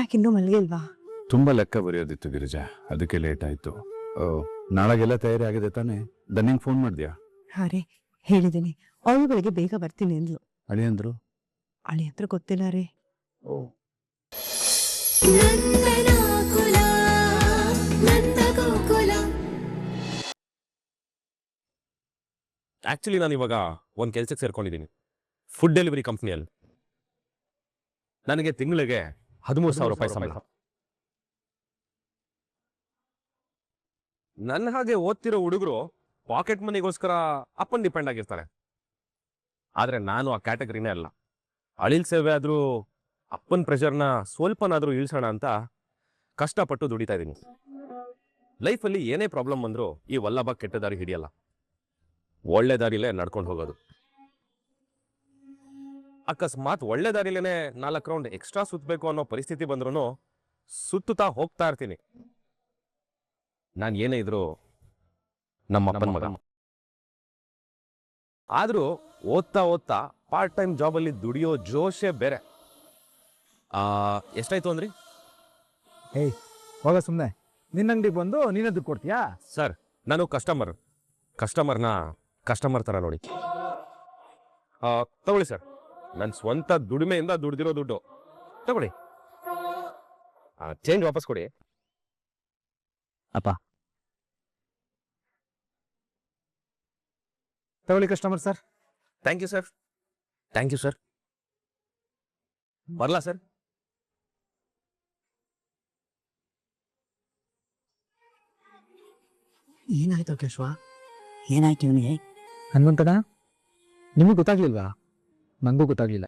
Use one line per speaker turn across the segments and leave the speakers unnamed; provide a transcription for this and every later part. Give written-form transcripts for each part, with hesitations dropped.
ಯಾಕಿನ್ನೂ ಮಲಗಿಲ್ವಾ?
ತುಂಬ ಲೆಕ್ಕ ಬರೆಯೋದಿತ್ತು ಗಿರಿಜಾ, ಅದಕ್ಕೆ ಲೇಟ್ ಆಯಿತು. ನಾಳೆಗೆಲ್ಲ ತಯಾರಿ ಆಗಿದೆ ತಾನೇ? ದನ್ನಿಂಗ್ ಫೋನ್ ಮಾಡಿದ್ಯಾ?
ಹಾಂ ರೀ, ಹೇಳಿದ್ದೀನಿ. ಅವಳು ಬೆಳಗ್ಗೆ ಬೇಗ ಬರ್ತೀನಿ ಅಂದ್ಲು.
ಅಳಿಯಂದ್ರು?
ಅಳಿ ಹತ್ರ ಗೊತ್ತಿಲ್ಲ ರೀ.
ಆಕ್ಚುಲಿ ನಾನು ಇವಾಗ ಒಂದು ಕೆಲಸಕ್ಕೆ ಸೇರ್ಕೊಂಡಿದ್ದೀನಿ, ಫುಡ್ ಡೆಲಿವರಿ ಕಂಪ್ನಿಯಲ್ಲಿ. ನನಗೆ ತಿಂಗಳಿಗೆ 13,000 ರೂಪಾಯಿ ಸಂಬಳ. ನನ್ನ ಹಾಗೆ ಓದ್ತಿರೋ ಹುಡುಗರು ಪಾಕೆಟ್ ಮನಿಗೋಸ್ಕರ ಅಪ್ಪನ್ ಡಿಪೆಂಡ್ ಆಗಿರ್ತಾರೆ. ಆದ್ರೆ ನಾನು ಆ ಕ್ಯಾಟಗರಿನೇ ಅಲ್ಲ. ಅಳಿಲ್ ಸೇವೆ ಆದ್ರೂ ಅಪ್ಪನ್ ಪ್ರೆಷರ್ನ ಸ್ವಲ್ಪನಾದ್ರೂ ಇಳಿಸೋಣ ಅಂತ ಕಷ್ಟಪಟ್ಟು ದುಡಿತಾ ಇದ್ದೀನಿ. ಲೈಫಲ್ಲಿ ಏನೇ ಪ್ರಾಬ್ಲಮ್ ಬಂದರೂ ಈ ವಲ್ಲಭ ಕೆಟ್ಟ ದಾರಿ ಹಿಡಿಯಲ್ಲ, ಒಳ್ಳೆ ದಾರಿಲೇ ನಡ್ಕೊಂಡು ಹೋಗೋದು. ಅಕಸ್ಮಾತ್ ಒಳ್ಳೆ ದಾರಿಲೇನೆ 4 ರೌಂಡ್ ಎಕ್ಸ್ಟ್ರಾ ಸುತ್ತಬೇಕು ಅನ್ನೋ ಪರಿಸ್ಥಿತಿ ಬಂದ್ರೂ ಸುತ್ತುತ್ತಾ ಹೋಗ್ತಾ ಇರ್ತೀನಿ. ನಾನು ಏನೇ ಇದ್ರು ನಮ್ಮ ಅಪ್ಪನ ಮಗ. ಆದ್ರೂ ಓದ್ತಾ ಓದ್ತಾ ಪಾರ್ಟ್ ಟೈಮ್ ಜಾಬಲ್ಲಿ ದುಡಿಯೋ ಜೋಶೇ ಬೇರೆ. ಎಷ್ಟಾಯ್ತು ಅಂದ್ರಿ?
ಏಯ್ ಹೋಗ, ಸುಮ್ಮನೆ ನಿನ್ನ ಅಂಗಡಿಗೆ ಬಂದು ನೀನೇ ದುಡ್ಡು ಕೊಡ್ತೀಯಾ?
ಸರ್, ನಾನು ಕಸ್ಟಮರ್ನ ಕಸ್ಟಮರ್ ಥರ ನೋಡಿ. ತಗೊಳ್ಳಿ ಸರ್, ನನ್ನ ಸ್ವಂತ ದುಡಿಮೆಯಿಂದ ದುಡ್ದಿರೋ ದುಡ್ಡು ತಗೊಳ್ಳಿ. ಚೇಂಜ್ ವಾಪಸ್ ಕೊಡಿ.
ಅಪ್ಪ ತಗೊಳ್ಳಿ customer sir.
Thank you sir. Thank you sir. ಬರಲಾ ಸರ್?
ಏನಾಯ್ತು ಕೇಶವ? ಏನಾಯ್ತು ಇವನಿಗೆ?
ಹನುಮಂತಣ್ಣ, ನಿಮಗೆ ಗೊತ್ತಾಗ್ಲಿಲ್ವಾ? ನನಗೂ ಗೊತ್ತಾಗ್ಲಿಲ್ಲ.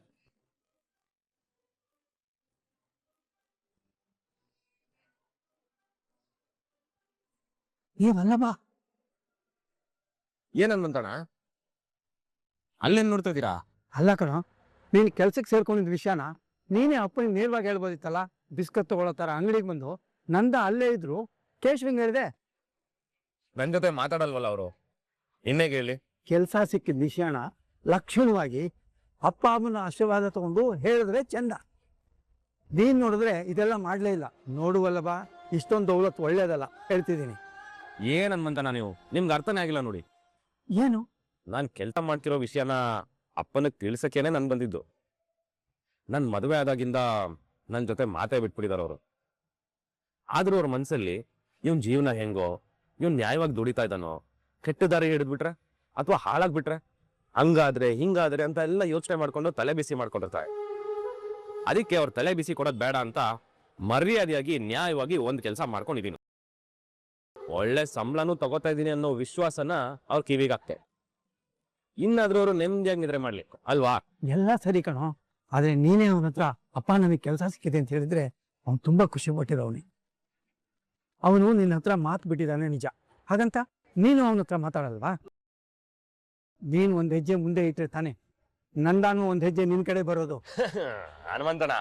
ವಲ್ಲಭ,
ಏನನ್ಮಂತಣ್ಣ ಅಲ್ಲೇನ್ ನೋಡ್ತಾ ಇದ್ದೀರಾ?
ಅಲ್ಲ ಕಣ, ನೀನು ಕೆಲ್ಸಕ್ಕೆ ಸೇರ್ಕೊಂಡಿದ್ದ ವಿಷಯನ ನೀನೇ ಅಪ್ಪನಿಗೆ ನೇರವಾಗಿ ಹೇಳ್ಬೋದಿತ್ತಲ್ಲ. ಬಿಸ್ಕತ್ ತಗೊಳ್ಳೋ ಥರ ಅಂಗಡಿಗೆ ಬಂದು ನಂದ ಅಲ್ಲೇ ಇದ್ರು ಕೇಶವಿಂಗ್ ಹೇಳಿದೆ.
ನನ್ನ ಜೊತೆ ಮಾತಾಡಲ್ವಲ್ಲ ಅವರು, ಇನ್ನೇಗೆ ಹೇಳಿ?
ಕೆಲಸ ಸಿಕ್ಕಿದ ವಿಷಯನ ಲಕ್ಷಣವಾಗಿ ಅಪ್ಪ ಅಮ್ಮನ ಆಶೀರ್ವಾದ ತಗೊಂಡು ಹೇಳಿದ್ರೆ ಚಂದ. ನೀನು ನೋಡಿದ್ರೆ ಇದೆಲ್ಲ ಮಾಡಲೇ ಇಲ್ಲ. ನೋಡುವಲ್ಲಬಾ, ಇಷ್ಟೊಂದು ದೌಲತ್ ಒಳ್ಳೇದಲ್ಲ, ಹೇಳ್ತಿದ್ದೀನಿ.
ಏನನ್ಮಂತಣ್ಣ ನೀವು? ನಿಮ್ಗೆ ಅರ್ಥನೇ ಆಗಿಲ್ಲ ನೋಡಿ.
ಏನು?
ನಾನು ಕೆಲಸ ಮಾಡ್ತಿರೋ ವಿಷಯನ ಅಪ್ಪನಿಗೆ ತಿಳ್ಸಕ್ಕೇನೆ ನಾನು ಬಂದಿದ್ದು. ನನ್ನ ಮದುವೆ ಆದಾಗಿಂದ ನನ್ನ ಜೊತೆ ಮಾತೇ ಬಿಟ್ಬಿಟ್ಟಿದ್ದಾರೆ ಅವರು. ಆದ್ರೂ ಅವ್ರ ಮನಸ್ಸಲ್ಲಿ ಇವನ್ ಜೀವನ ಹೆಂಗೋ, ಇವನ್ ನ್ಯಾಯವಾಗಿ ದುಡಿತಾ ಇದ್ದಾನೋ, ಕೆಟ್ಟ ದಾರಿ ಹಿಡಿದ್ಬಿಟ್ರೆ ಅಥವಾ ಹಾಳಾಗ್ಬಿಟ್ರೆ, ಹಂಗಾದ್ರೆ ಹಿಂಗಾದ್ರೆ ಅಂತ ಎಲ್ಲ ಯೋಚನೆ ಮಾಡ್ಕೊಂಡು ತಲೆ ಬಿಸಿ ಮಾಡ್ಕೊಂಡಿರ್ತಾರೆ. ಅದಕ್ಕೆ ಅವ್ರ ತಲೆ ಬಿಸಿ ಕೊಡೋದು ಬೇಡ ಅಂತ ಮರ್ಯಾದೆಯಾಗಿ ನ್ಯಾಯವಾಗಿ ಒಂದು ಕೆಲಸ ಮಾಡ್ಕೊಂಡಿದ್ದೀನಿ. ಒಳ್ಳೆ ಸಂಬಳನೂ ತಗೋತಾ ಇದ್ದೀನಿ ಅನ್ನೋ ವಿಶ್ವಾಸನ ಅವ್ರ ಕಿವಿಗಾಗ್ತೆ. ಇನ್ನಾದ್ರೂ ಅವರು ನೆಮ್ಮದಿಯಾಗಿ ನಿದ್ರೆ ಮಾಡ್ಲಿ ಅಲ್ವಾ?
ಎಲ್ಲ ಸರಿ ಕಣೋ, ಆದ್ರೆ ನೀನೇ ಅವನ ಹತ್ರ ಅಪ್ಪ ನಮಗೆ ಕೆಲಸ ಸಿಕ್ಕಿದೆ ಅಂತ ಹೇಳಿದ್ರೆ ಅವ್ನು ತುಂಬಾ ಖುಷಿ ಪಟ್ಟಿರೋವನಿ. ಅವನು ನಿನ್ನ ಹತ್ರ ಮಾತು ಬಿಟ್ಟಿದ್ದಾನೆ ನಿಜ, ಹಾಗಂತ ನೀನು ಅವನ ಹತ್ರ ಮಾತಾಡಲ್ವಾ? ನೀನು ಒಂದ್ ಹೆಜ್ಜೆ ಮುಂದೆ ಇಟ್ಟರೆ ತಾನೆ ನಂದಾನು ಒಂದ್ ಹೆಜ್ಜೆ ನಿನ್ ಕಡೆ ಬರೋದು.
ಹನುಮಂತಣ್ಣ,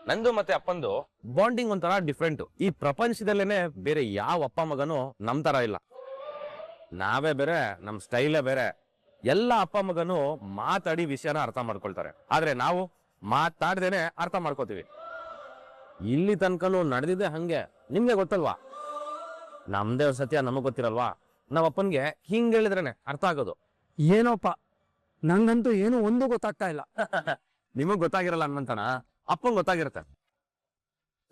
ನಂದು ಮತ್ತೆ ಅಪ್ಪಂದು ಬಾಂಡಿಂಗ್ ಒಂಥರ ಡಿಫ್ರೆಂಟ್. ಈ ಪ್ರಪಂಚದಲ್ಲೇನೆ ಬೇರೆ ಯಾವ ಅಪ್ಪ ಮಗನೂ ನಮ್ ತರ ಇಲ್ಲ. ನಾವೇ ಬೇರೆ, ನಮ್ ಸ್ಟೈಲೇ ಬೇರೆ. ಎಲ್ಲ ಅಪ್ಪ ಮಗನು ಮಾತಾಡಿ ವಿಷಯನ ಅರ್ಥ ಮಾಡ್ಕೊಳ್ತಾರೆ, ಆದ್ರೆ ನಾವು ಮಾತಾಡ್ದೇನೆ ಅರ್ಥ ಮಾಡ್ಕೋತೀವಿ. ಇಲ್ಲಿ ತನಕನೂ ನಡೆದಿದೆ ಹಂಗೆ, ನಿಮ್ಗೆ ಗೊತ್ತಲ್ವಾ? ನಮ್ದೇ ಸತ್ಯ ನಮಗ್ ಗೊತ್ತಿರಲ್ವಾ? ನಾವ್ ಅಪ್ಪನ್ಗೆ ಹಿಂಗ್ ಹೇಳಿದ್ರೇನೆ ಅರ್ಥ ಆಗೋದು.
ಏನೋಪ್ಪ, ನಂಗಂತೂ ಏನು ಒಂದು ಗೊತ್ತಾಗ್ತಾ ಇಲ್ಲ.
ನಿಮಗ್ ಗೊತ್ತಾಗಿರಲ್ಲ ಹನುಮಂತಣ್ಣ, ಅಪ್ಪಂಗ್ ಗೊತ್ತಾಗಿರುತ್ತೆ.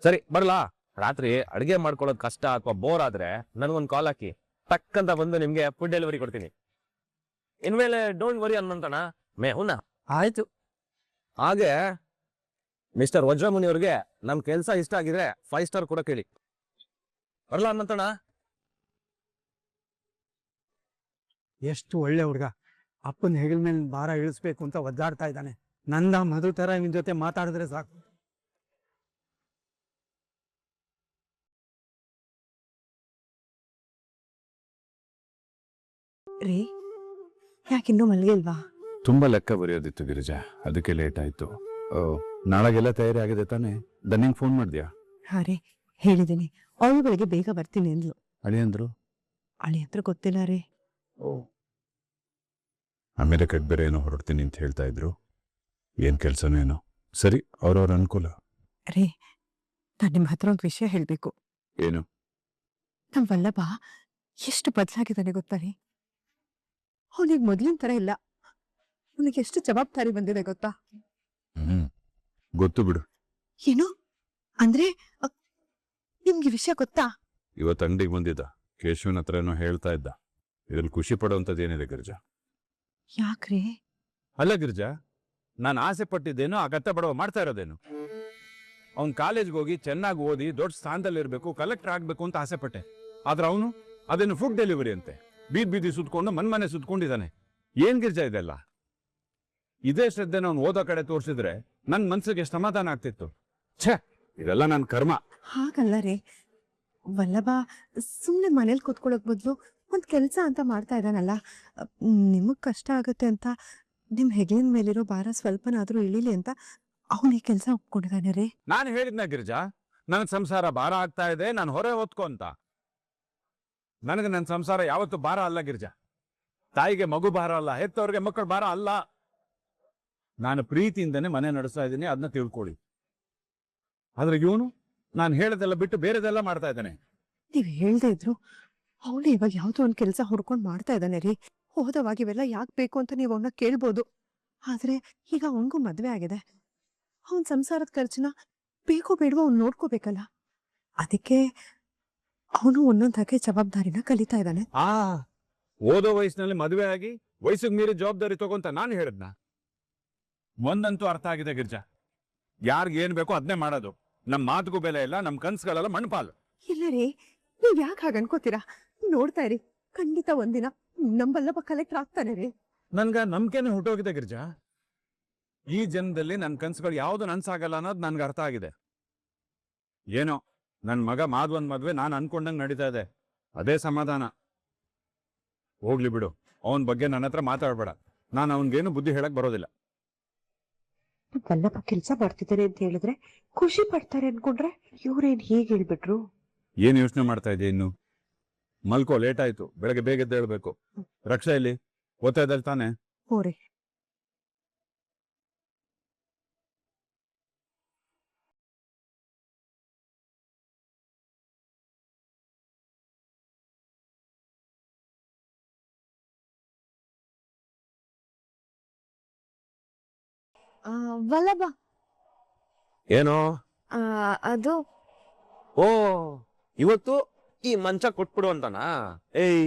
ಸರಿ ಬರ್ಲಾ? ರಾತ್ರಿ ಅಡಿಗೆ ಮಾಡ್ಕೊಳ್ಳೋದು ಕಷ್ಟ ಅಥವಾ ಬೋರ್ ಆದ್ರೆ ನನ್ಗೊಂದ್ ಕಾಲ್ ಹಾಕಿ, ಟಕ್ಕಂತ ಬಂದು ನಿಮ್ಗೆ ಫುಡ್ ಡೆಲಿವರಿ ಕೊಡ್ತೀನಿ. ಇನ್ಮೇಲೆ ಡೋಂಟ್ ವರಿ ಹನುಮಂತಣ್ಣ, ಮೇ ಹುನಾ.
ಆಯ್ತು.
ಹಾಗೆ ಮಿಸ್ಟರ್ ವಜ್ರಮುನಿ ಅವ್ರಿಗೆ ನಮ್ ಕೆಲ್ಸ ಇಷ್ಟ ಆಗಿದ್ರೆ 5 ಸ್ಟಾರ್ ಕೂಡ ಕೇಳಿ. ಬರ್ಲಾ ಹನುಮಂತಣ್ಣ?
ಎಷ್ಟು ಒಳ್ಳೆ ಹುಡುಗ, ಅಪ್ಪನ ಹೆಗಲ ಮೇಲೆ ಭಾರ ಇಳಿಸ್ಬೇಕು ಅಂತ ಒದ್ದಾಡ್ತಾ ಇದ್ದಾನೆ. ನಂದ ಮಧು ತರ ನಿನ್ ಜೊತೆ ಮಾತಾಡಿದ್ರೆ ಸಾಕು.
ರೀ, ಯಾಕಿನ್ನೂ ಮಲಗಿಲ್ವಾ?
ತುಂಬ ಲೆಕ್ಕ ಬರೆಯೋದಿತ್ತು ಗಿರಿಜಾ, ಅದಕ್ಕೆ ಲೇಟ್ ಆಯಿತು. ನಾಳೆಗೆಲ್ಲ ತಯಾರಿ ಆಗಿದೆ ತಾನೇ? ದನ್ನಿಂಗ್ ಫೋನ್ ಮಾಡಿದ್ಯಾ?
ಹಾಂ ರೀ, ಹೇಳಿದ್ದೀನಿ. ಅವಳು ಬೆಳಗ್ಗೆ ಬೇಗ ಬರ್ತೀನಿ ಅಂದ್ಲು.
ಅಳಿಯಂದ್ರು?
ಅಳಿ ಹತ್ರ ಗೊತ್ತಿಲ್ಲ ರೀ.
ಅಮೆರಿಕಕ್ಕೆ ಬೇರೆ ಏನೋ ಹೊರಡ್ತೀನಿ ಅಂತ ಹೇಳ್ತಾ ಇದ್ರು. ಏನು ಕೆಲಸನೋ ಏನೋ. ಸರಿ, ಅವ್ರವ್ರ ಅನುಕೂಲ.
ರೀ, ನಾನು ನಿಮ್ಮ ಹತ್ರ ಒಂದು ವಿಷಯ ಹೇಳ್ಬೇಕು.
ಏನು?
ನಮ್ ವಲ್ಲಭ ಎಷ್ಟು ಬದಲಾಗಿದ್ದಾನೆ ಗೊತ್ತಾ? ಅವನಿಗೆ ಮೊದ್ಲಿನ ತರ ಇಲ್ಲ. ಅವನಿಗೆ ಎಷ್ಟು ಜವಾಬ್ದಾರಿ ಬಂದಿದೆ ಗೊತ್ತಾ?
ಗೊತ್ತು ಬಿಡು.
ಏನು ಅಂದ್ರೆ ನಿಮ್ಗೆ ವಿಷಯ ಗೊತ್ತಾ?
ಇವತ್ತು ಅಂಗಡಿಗೆ ಬಂದಿದ್ದ, ಕೇಶವನ ಹತ್ರ ಏನೋ ಹೇಳ್ತಾ ಇದ್ದ. ಇದ್ರಲ್ಲಿ ಖುಷಿ ಪಡುವಂಥದ್ದು ಏನಿದೆ ಗಿರಿಜಾ?
ಯಾಕ್ರಿ?
ಅಲ್ಲ ಗಿರಿಜಾ, ನಾನು ಆಸೆ ಪಟ್ಟಿದ್ದೇನೋ ಅಗತ್ಯ ಬಡವ ಮಾಡ್ತಾ ಇರೋದೇನು? ಅವ್ನು ಕಾಲೇಜ್ಗೆ ಹೋಗಿ ಚೆನ್ನಾಗಿ ಓದಿ ದೊಡ್ಡ ಸ್ಥಾನದಲ್ಲಿ ಇರಬೇಕು, ಕಲೆಕ್ಟರ್ ಆಗ್ಬೇಕು ಅಂತ ಆಸೆ ಪಟ್ಟೆ. ಆದ್ರೆ ಅವನು ಅದೇನು ಫುಡ್ ಡೆಲಿವರಿ ಅಂತೆ ಬೀದಿ ಸುತ್ಕೊಂಡು ಮನೆ ಸುತ್ಕೊಂಡಿದ್ದಾನೆ. ಏನ್ ಗಿರ್ಜಾ ಇದೆಲ್ಲ? ಇದೇ ಶ್ರದ್ಧೆನ ಅವ್ನು ಓದೋ ಕಡೆ ತೋರಿಸಿದ್ರೆ ನನ್ ಮನ್ಸಿಗೆ ಸಮಾಧಾನ ಆಗ್ತಿತ್ತು. ಛೇ, ಇದೆಲ್ಲ ನನ್ನ ಕರ್ಮ.
ಹಾಗಲ್ಲ ರೀ, ವಲ್ಲಭ ಸುಮ್ನೆ ಮನೇಲಿ ಕೂತ್ಕೊಳ್ಳೋಕ್ ಬದಲು ಒಂದ್ ಕೆಲ್ಸ ಅಂತ ಮಾಡ್ತಾ ಇದ್ದಾನಲ್ಲ. ನಿಮಗ್ ಕಷ್ಟ ಆಗತ್ತೆ ಅಂತ, ನಿಮ್ ಹೆಗಲಿನ ಮೇಲಿರೋ ಭಾರ ಸ್ವಲ್ಪನಾದ್ರೂ ಇಳಿಲಿ ಅಂತ ಅವನಿಗೆ ಕೆಲಸ ಒಪ್ಕೊಂಡಿದ್ದಾನೆ ರೀ.
ನಾನು ಹೇಳಿದ್ನ ಗಿರಿಜಾ, ನನ್ನ ಸಂಸಾರ ಭಾರ ಆಗ್ತಾ ಇದೆ, ನಾನು ಹೊರೆ ಹೊತ್ಕೊ ಅಂತ. ನನಗೆ ನನ್ನ ಸಂಸಾರ ಯಾವತ್ತೂ ಭಾರ ಅಲ್ಲ ಗಿರಿಜಾ. ತಾಯಿಗೆ ಮಗು ಭಾರ ಅಲ್ಲ, ಹೆತ್ತವ್ರಿಗೆ ಮಕ್ಕಳ ಭಾರ ಅಲ್ಲ. ನಾನು ಪ್ರೀತಿಯಿಂದನೇ ಮನೆ ನಡೆಸ್ತಾ ಇದ್ದೀನಿ, ಅದನ್ನ ತಿಳ್ಕೊಳ್ಳಿ. ಆದ್ರೆ ಇವನು ನಾನು ಹೇಳದೆಲ್ಲ ಬಿಟ್ಟು ಬೇರೆದೆಲ್ಲ ಮಾಡ್ತಾ ಇದ್ದಾನೆ.
ನೀವ್ ಹೇಳ್ದೆ ಇದ್ರು ಅವನು ಇವಾಗ ಯಾವ್ದೋ ಒಂದ್ ಕೆಲ್ಸ ಹುಡ್ಕೊಂಡ್ ಮಾಡ್ತಾ ಇದ್ದಾನೆ ರೀ. ಹೋದವಾಗ ಇವೆಲ್ಲ ಯಾಕೆ ಬೇಕು ಅಂತ ನೀವು ಅವನ್ನ ಕೇಳ್ಬೋದು. ಆದ್ರೆ ಈಗ ಅವನ್ಗೂ ಮದ್ವೆ ಆಗಿದೆ. ಅವನ್ ಸಂಸಾರದ ಖರ್ಚನ್ನ ಬೇಕೋ ಬೇಡವೋ ಅವ್ನು ನೋಡ್ಕೋಬೇಕಲ್ಲ. ಅದಕ್ಕೆ ಅವನು ಒಂದೊಂದಾಗೆ ಜವಾಬ್ದಾರಿನ ಕಲಿತಾ ಇದ್ದಾನೆ.
ಓದೋ ವಯಸ್ಸಿನಲ್ಲಿ ಮದುವೆ ಆಗಿ ವಯಸ್ಸಿಗೆ ಮೀರಿ ಜವಾಬ್ದಾರಿ ತಗೊಂತ ನಾನು ಹೇಳಿದ್ನ? ಒಂದಂತೂ ಅರ್ಥ ಆಗಿದೆ ಗಿರ್ಜಾ, ಯಾರಿಗ ಏನ್ ಬೇಕೋ ಅದನ್ನೇ ಮಾಡೋದು. ನಮ್ ಮಾತುಗೂ ಬೆಲೆ ಇಲ್ಲ, ನಮ್ ಕನ್ಸುಗಳೆಲ್ಲ ಮಣ್ಪಾಲು.
ಇಲ್ಲ ರೀ, ನೀವ್ ಯಾಕೆ ಹಾಗೆ ಅನ್ಕೋತೀರಾ? ನೋಡ್ತಾ ಇರಿ, ಖಂಡಿತ ಒಂದಿನ ನಮ್ಮಲ್ಲಪ್ಪ ಕಲೆಕ್ಟರ್ ಆಗ್ತಾನೆ ರೀ.
ನನ್ಗ ನಂಬಿಕೆನೆ ಹುಟ್ಟೋಗಿದೆ ಗಿರ್ಜಾ. ಈ ಜನ್ಮದಲ್ಲಿ ನನ್ನ ಕನ್ಸುಗಳು ಯಾವ್ದು ನನ್ಸಾಗಲ್ಲ ಅನ್ನೋದು ನನ್ಗೆ ಅರ್ಥ ಆಗಿದೆ. ಏನೋ ನನ್ ಮಗ ಮಾಧವನ್ ಮದ್ವೆ ನಾನು ಅನ್ಕೊಂಡಂಗ್ ನಡೀತಾ ಇದೆ, ಅದೇ ಸಮಾಧಾನ. ಹೋಗ್ಲಿ ಬಿಡು, ಅವನ್ ಬಗ್ಗೆ ನನ್ನ ಹತ್ರ ಮಾತಾಡ್ಬೇಡ. ನಾನು ಅವನ್ಗೇನು ಬುದ್ಧಿ ಹೇಳಕ್ ಬರೋದಿಲ್ಲ.
ವಲ್ಲಭ ಕೆಲ್ಸ ಮಾಡ್ತಿದ್ದಾರೆ ಅಂತ ಹೇಳಿದ್ರೆ ಖುಷಿ ಪಡ್ತಾರೆ ಅನ್ಕೊಂಡ್ರೆ ಇವ್ರೇನ್ ಹೀಗೆ ಹೇಳ್ಬಿಟ್ರು?
ಏನ್ ಯೋಚನೆ ಮಾಡ್ತಾ ಇದ್ದೆ ಇನ್ನು? ಮಲ್ಕೋ, ಲೇಟ್ ಆಯ್ತು, ಬೆಳಗ್ಗೆ ಬೇಗ ಎದ್ದು ಹೇಳ್ಬೇಕು. ರಕ್ಷಾ ಇಲ್ಲಿ ಓದ್ತಾ ಇದ್ದಲ್ಲಿ ತಾನೆ?
ಹೋರಿ. ವಲ್ಲಭ,
ಏನೋ
ಅದು
ಓ ಇವತ್ತು ಈ ಮಂಚ ಕೊಟ್ಬಿಡು ಅಂತನಾ? ಏಯ್,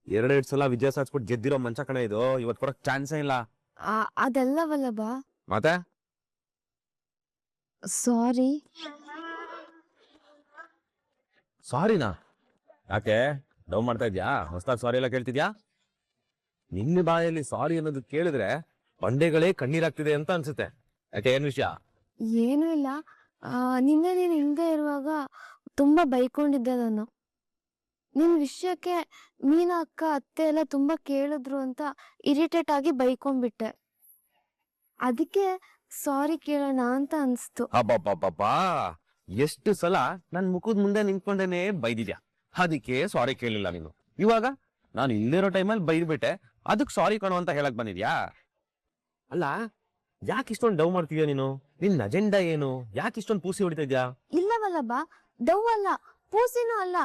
ಎರಡೆರಡು ಸಲ ವಿಜಯ ಸಾಧಿಸ್ಬಿಟ್ಟು ಗೆದ್ದಿರೋ ಮಂಚ ಕಣ ಇದು. ಇವತ್ತು ಕೊಡಕ್ ಚಾನ್ಸೇ ಇಲ್ಲ.
ಅದೆಲ್ಲ ವಲ್ಲಭ.
ಮತ್ತೆ
ಸಾರಿ.
ಸಾರಿನಾ? ಯಾಕೆ ಡೌ ಮಾಡ್ತಾ ಇದ್ಯಾ? ಹೊಸದಾಗಿ ಸಾರಿ ಎಲ್ಲ ಕೇಳ್ತಿದ್ಯಾ? ನಿನ್ನ ಬಾಯಲ್ಲಿ ಸಾರಿ ಅನ್ನೋದು ಕೇಳಿದ್ರೆ ಬಂಡೆಗಳೇ ಕಣ್ಣೀರಾಗ್ತಿದೆ ಅಂತ ಅನ್ಸುತ್ತೆ. ಯಾಕೆ, ಏನ್ ವಿಷಯ?
ಏನೂ ಇಲ್ಲ. ನಿನ್ನೆ ನೀನು ಇಲ್ಲದೆ ಇರುವಾಗ ತುಂಬಾ ಬೈಕೊಂಡಿದ್ದೆ ನಾನು. ನಿನ್ ವಿಷಯಕ್ಕೆ ಮೀನಾ ಅಕ್ಕ ಅತ್ತೆ ಎಲ್ಲ ತುಂಬಾ ಕೇಳಿದ್ರು ಅಂತ ಇರಿಟೇಟ್ ಆಗಿ ಬೈಕೊಂಡ್ಬಿಟ್ಟೆ. ಅದಕ್ಕೆ ಸಾರಿ ಕೇಳೋಣ ಅಂತ ಅನ್ಸ್ತು.
ಅಬ್ಬಬ್ಬಬ್ಬಾ, ಎಷ್ಟು ಸಲ ನನ್ ಮುಖದ ಮುಂದೆ ನಿಂತ್ಕೊಂಡೇನೆ ಬೈದಿದ್ಯಾ, ಅದಕ್ಕೆ ಸಾರಿ ಕೇಳಿಲ್ಲ ನೀನು. ಇವಾಗ ನಾನು ಇಲ್ಲಿರೋ ಟೈಮಲ್ಲಿ ಬೈದ್ಬಿಟ್ಟೆ, ಅದಕ್ಕೆ ಸಾರಿ ಕಣೋ ಅಂತ ಹೇಳಕ್ ಬಂದಿದ್ಯಾ? ಅಲ್ಲ, ಯಾಕೆ ಇಷ್ಟೊಂದು ಡವ್ ಮಾಡ್ತಿದ್ಯಾ ನೀನು? ನಿನ್ ಅಜೆಂಡಾ ಏನು? ಯಾಕೆ ಇಷ್ಟೊಂದು ಪೂಸಿ ಹೊಡಿತಾ ಇದ್ಯಾ?
ಇಲ್ಲವಲ್ಲಬ್ಬ, ಡವ್ ಅಲ್ಲ, ಪೂಸಿನೂ ಅಲ್ಲ,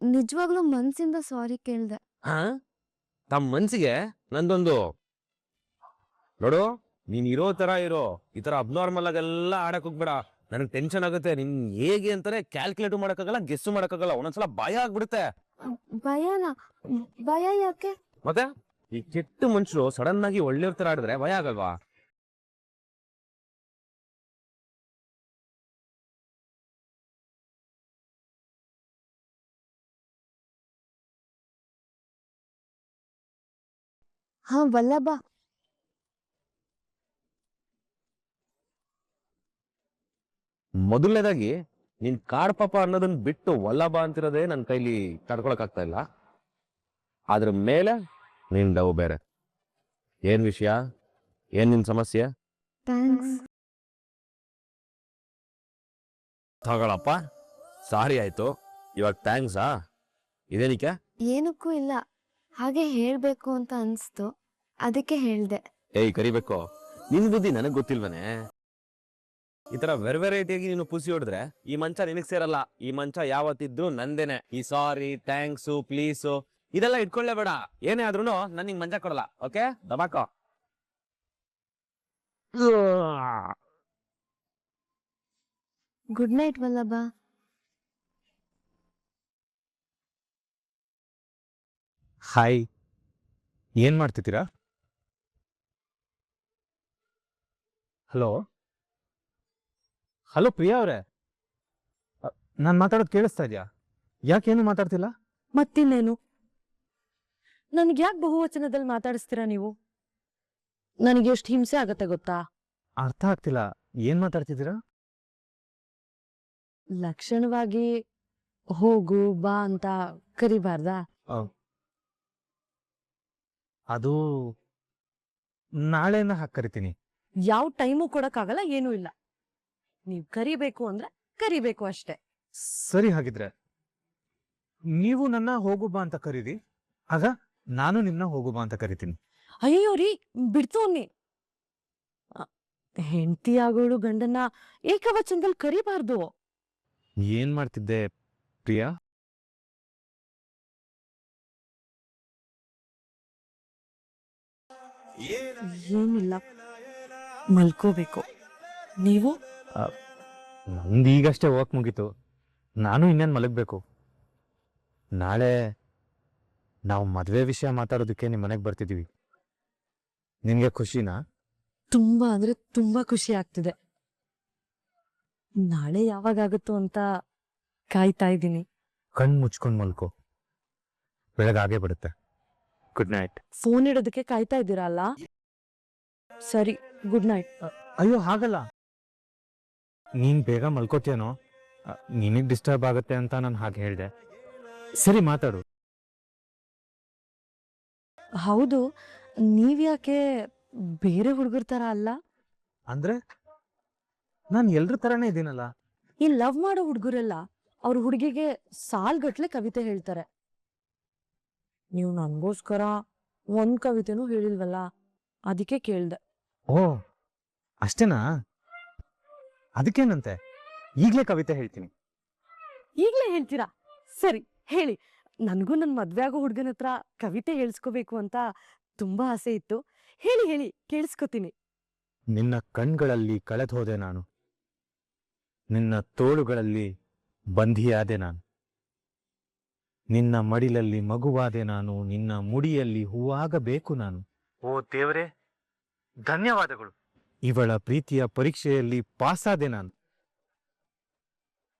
ನಿಜವಾಗ್ಲೂ ಮನ್ಸಿಂದ ಸಾರಿ ಕೇಳ್ದೆ.
ತಮ್ಮ ಮನ್ಸಿಗೆ ನಂದೊಂದು ನೋಡು, ನೀನ್ ಇರೋ ತರ ಇರೋ, ಈ ತರ ಅಬ್ನಾರ್ಮಲ್ ಆಗೆಲ್ಲ ಆಡಕ್ ಹೋಗ್ಬೇಡ. ನನಗ್ ಟೆನ್ಷನ್ ಆಗುತ್ತೆ. ನಿನ್ ಹೇಗೆ ಅಂತಾನೆ ಕ್ಯಾಲ್ಕುಲೇಟ್ ಮಾಡಕ್ಕಾಗಲ್ಲ, ಗೆಸ್ ಮಾಡಕ್ಕಾಗಲ್ಲ. ಒಂದೊಂದ್ಸಲ ಭಯ ಆಗ್ಬಿಡುತ್ತೆ.
ಭಯನ? ಭಯ ಯಾಕೆ?
ಮತ್ತೆ ಈ ಕೆಟ್ಟ ಮನುಷ್ಯರು ಸಡನ್ ಆಗಿ ಒಳ್ಳೆಯವ್ರ ತರ ಆಡಿದ್ರೆ ಭಯ ಆಗಲ್ವಾ?
ಹಾ ವಲ್ಲಭ,
ಮೊದಲನೇದಾಗಿ ನೀನ್ ಕಾಡ್ ಪಾಪ ಅನ್ನೋದನ್ನ ಬಿಟ್ಟು ವಲ್ಲಭ ಅಂತಿರೋದೇ ನನ್ನ ಕೈಲಿ ತಡ್ಕೊಳಕ್ ಆಗ್ತಾ ಇಲ್ಲ. ಅದ್ರ ಮೇಲೆ ನೀನ್ ಡವ್ ಬೇರೆ. ಏನ್ ವಿಷಯ? ಏನ್ ನಿನ್ ಸಮಸ್ಯೆ?
ಥ್ಯಾಂಕ್ಸ್.
ತಗೊಳಪ್ಪ, ಸಾರಿ ಆಯ್ತು. ಇವಾಗ ಥ್ಯಾಂಕ್ಸಾ? ಇದೇನಿಕೆ?
ಏನಕ್ಕೂ ಇಲ್ಲ, ಹಾಗೆ ಹೇಳ್ಬೇಕು ಅಂತ ಅನ್ಸ್ತು, ಅದಕ್ಕೆ ಹೇಳ್ದೆ.
ಏಯ್ ಕರಿಬೇಕು, ನಿನ್ ಬುದ್ಧಿ ನನಗ್ ಗೊತ್ತಿಲ್ವನೆ? ಈ ತರ ವೆರೈಟಿಯಾಗಿ ನೀನು ಪುಸಿ ಹೊಡೆದ್ರೆ ಈ ಮಂಚ ನಿನಗ್ ಸೇರಲ್ಲ. ಈ ಮಂಚ ಯಾವತ್ತಿದ್ರು ನಂದೇನೆ. ಈ ಸಾರಿ, ಥ್ಯಾಂಕ್ಸು, ಪ್ಲೀಸು ಇದೆಲ್ಲ ಇಟ್ಕೊಳ್ಳೇ ಬೇಡ. ಏನೇ ಆದ್ರೂ ನಾನು ನಿಂಗೆ ಮಂಚ ಕೊಡಲ್ಲ. ಓಕೆ, ದಬಾಕೋ.
Good night Vallabha.
ಹಾಯ್, ಏನ್ ಮಾಡ್ತಿದ್ದೀರಾ? ಹಲೋ ಹಲೋ ಪ್ರಿಯಾ ಅವರೇ, ನಾನು ಮಾತಾಡೋದು ಕೇಳಿಸ್ತಾ ಇದೆಯಾ? ಯಾಕೇನು ಮಾತಾಡ್ತಿಲ್ಲ?
ಮತ್ತಿನ್ನೇನು? ನನ್ಗೆ ಯಾಕೆ ಬಹುವಚನದಲ್ಲಿ ಮಾತಾಡಿಸ್ತೀರಾ ನೀವು? ನನಗೆ ಎಷ್ಟು ಹಿಂಸೆ ಆಗತ್ತೆ ಗೊತ್ತಾ?
ಅರ್ಥ ಆಗ್ತಿಲ್ಲ, ಏನ್ ಮಾತಾಡ್ತಿದ್ದೀರಾ?
ಲಕ್ಷಣವಾಗಿ ಹೋಗು ಬಾ ಅಂತ ಕರಿಬಾರ್ದಾ?
ಅದು ನಾಳೆನ ಹಾಕಿ ಕರಿತೀನಿ.
ಯಾವ ಟೈಮು ಕೊಡಕ್ಕಾಗಲ್ಲ, ಏನೂ ಇಲ್ಲ. ನೀವ್ ಕರಿಬೇಕು ಅಂದ್ರೆ ಕರಿಬೇಕು ಅಷ್ಟೇ.
ಸರಿ, ಹಾಗಿದ್ರೆ ನೀವು ನನ್ನ ಹೋಗು ಬಾ ಅಂತ ಕರೀರಿ, ಆಗ ನಾನು ನಿಮ್ನ ಹೋಗು ಬಾ ಅಂತ ಕರಿತೀನಿ.
ಅಯ್ಯೋ ರೀ, ಬಿಡ್ತು ಅನ್ನಿ. ಹೆಂಡತಿ ಆಗೋಳು ಗಂಡನ್ನ ಏಕವಚನದಲ್ಲಿ ಕರಿಬಾರ್ದು.
ಏನ್ ಮಾಡ್ತಿದ್ದೆ ಪ್ರಿಯಾ?
ಏನಿಲ್ಲ, ಮಲ್ಕೋಬೇಕು. ನೀವು?
ನಂದು ಈಗಷ್ಟೇ ವರ್ಕ್ ಮುಗೀತು, ನಾನು ಇನ್ನೇನು ಮಲಗಬೇಕು. ನಾಳೆ ನಾವು ಮದುವೆ ವಿಷಯ ಮಾತಾಡೋದಕ್ಕೆ ನಿಮ್ಮ ಮನೆಗೆ ಬರ್ತಿದ್ದೀವಿ. ನಿನಗೆ ಖುಷಿನಾ?
ತುಂಬಾ ಅಂದ್ರೆ ತುಂಬಾ ಖುಷಿ ಆಗ್ತಿದೆ. ನಾಳೆ ಯಾವಾಗಾಗುತ್ತೋ ಅಂತ ಕಾಯ್ತಾ ಇದ್ದೀನಿ.
ಕಣ್ಣು ಮುಚ್ಕೊಂಡು ಮಲ್ಕೋ, ಬೆಳಗಾಗೆ ಬಿಡುತ್ತೆ. Good night.
ಫೋನ್ ಇಡೋದಕ್ಕೆ ಕಾಯ್ತಾ ಇದ್ದೀರಾ ಅಲ್ಲ? ಸರಿ, ಗುಡ್ ನೈಟ್.
ಅಯ್ಯೋ ಹಾಗಲ್ಲ, ನೀನ್ ಬೇಗ ಮಲ್ಕೋತೀಯನೋ, ನಿನಗೆ ಡಿಸ್ಟರ್ಬ್ ಆಗುತ್ತೆ ಅಂತ ನಾನು ಹಾಗೆ ಹೇಳಿದೆ. ಸರಿ, ಮಾತಾಡು.
ಹೌದು, ನೀವ್ಯಾಕೆ ಬೇರೆ ಹುಡುಗರ ತರ ಅಲ್ಲ?
ಅಂದ್ರೆ ನಾನು ಎಲ್ರ ತರನೇ ಇದ್ದೀನಲ್ಲ.
ಈ ಲವ್ ಮಾಡೋ ಹುಡುಗರೆಲ್ಲ ಅವ್ರ ಹುಡುಗಿಗೆ ಸಾಲ್ಗಟ್ಲೆ ಕವಿತೆ ಹೇಳ್ತಾರೆ. ನೀವು ನನ್ಗೋಸ್ಕರ ಒಂದ್ ಕವಿತೆನೂ ಹೇಳಿಲ್ವಲ್ಲ, ಅದಕ್ಕೆ ಕೇಳ್ದೆ.
ಓ ಅಷ್ಟೇನಾ? ಅದಕ್ಕೇನಂತೆ, ಈಗಲೇ ಕವಿತೆ ಹೇಳ್ತೀನಿ.
ಈಗ್ಲೇ ಹೇಳ್ತೀರಾ? ಸರಿ ಹೇಳಿ. ನನ್ಗೂ ನನ್ ಮದ್ವೆ ಆಗೋ ಹುಡ್ಗನ ಹತ್ರ ಕವಿತೆ ಹೇಳ್ಸ್ಕೋಬೇಕು ಅಂತ ತುಂಬಾ ಆಸೆ ಇತ್ತು. ಹೇಳಿ ಹೇಳಿ, ಕೇಳಿಸ್ಕೊತೀನಿ.
ನಿನ್ನ ಕಣ್ಗಳಲ್ಲಿ ಕಳೆದು ಹೋದೆ ನಾನು, ನಿನ್ನ ತೋಳುಗಳಲ್ಲಿ ಬಂಧಿಯಾದೆ ನಾನು, ನಿನ್ನ ಮಡಿಲಲ್ಲಿ ಮಗುವಾದೆ ನಾನು, ನಿನ್ನ ಮುಡಿಯಲ್ಲಿ ಹೂವಾಗಬೇಕು ನಾನು. ಓ ದೇವರೇ, ಧನ್ಯವಾದಗಳು. ಇವಳ ಪ್ರೀತಿಯ ಪರೀಕ್ಷೆಯಲ್ಲಿ ಪಾಸಾದೆ ನಾನು.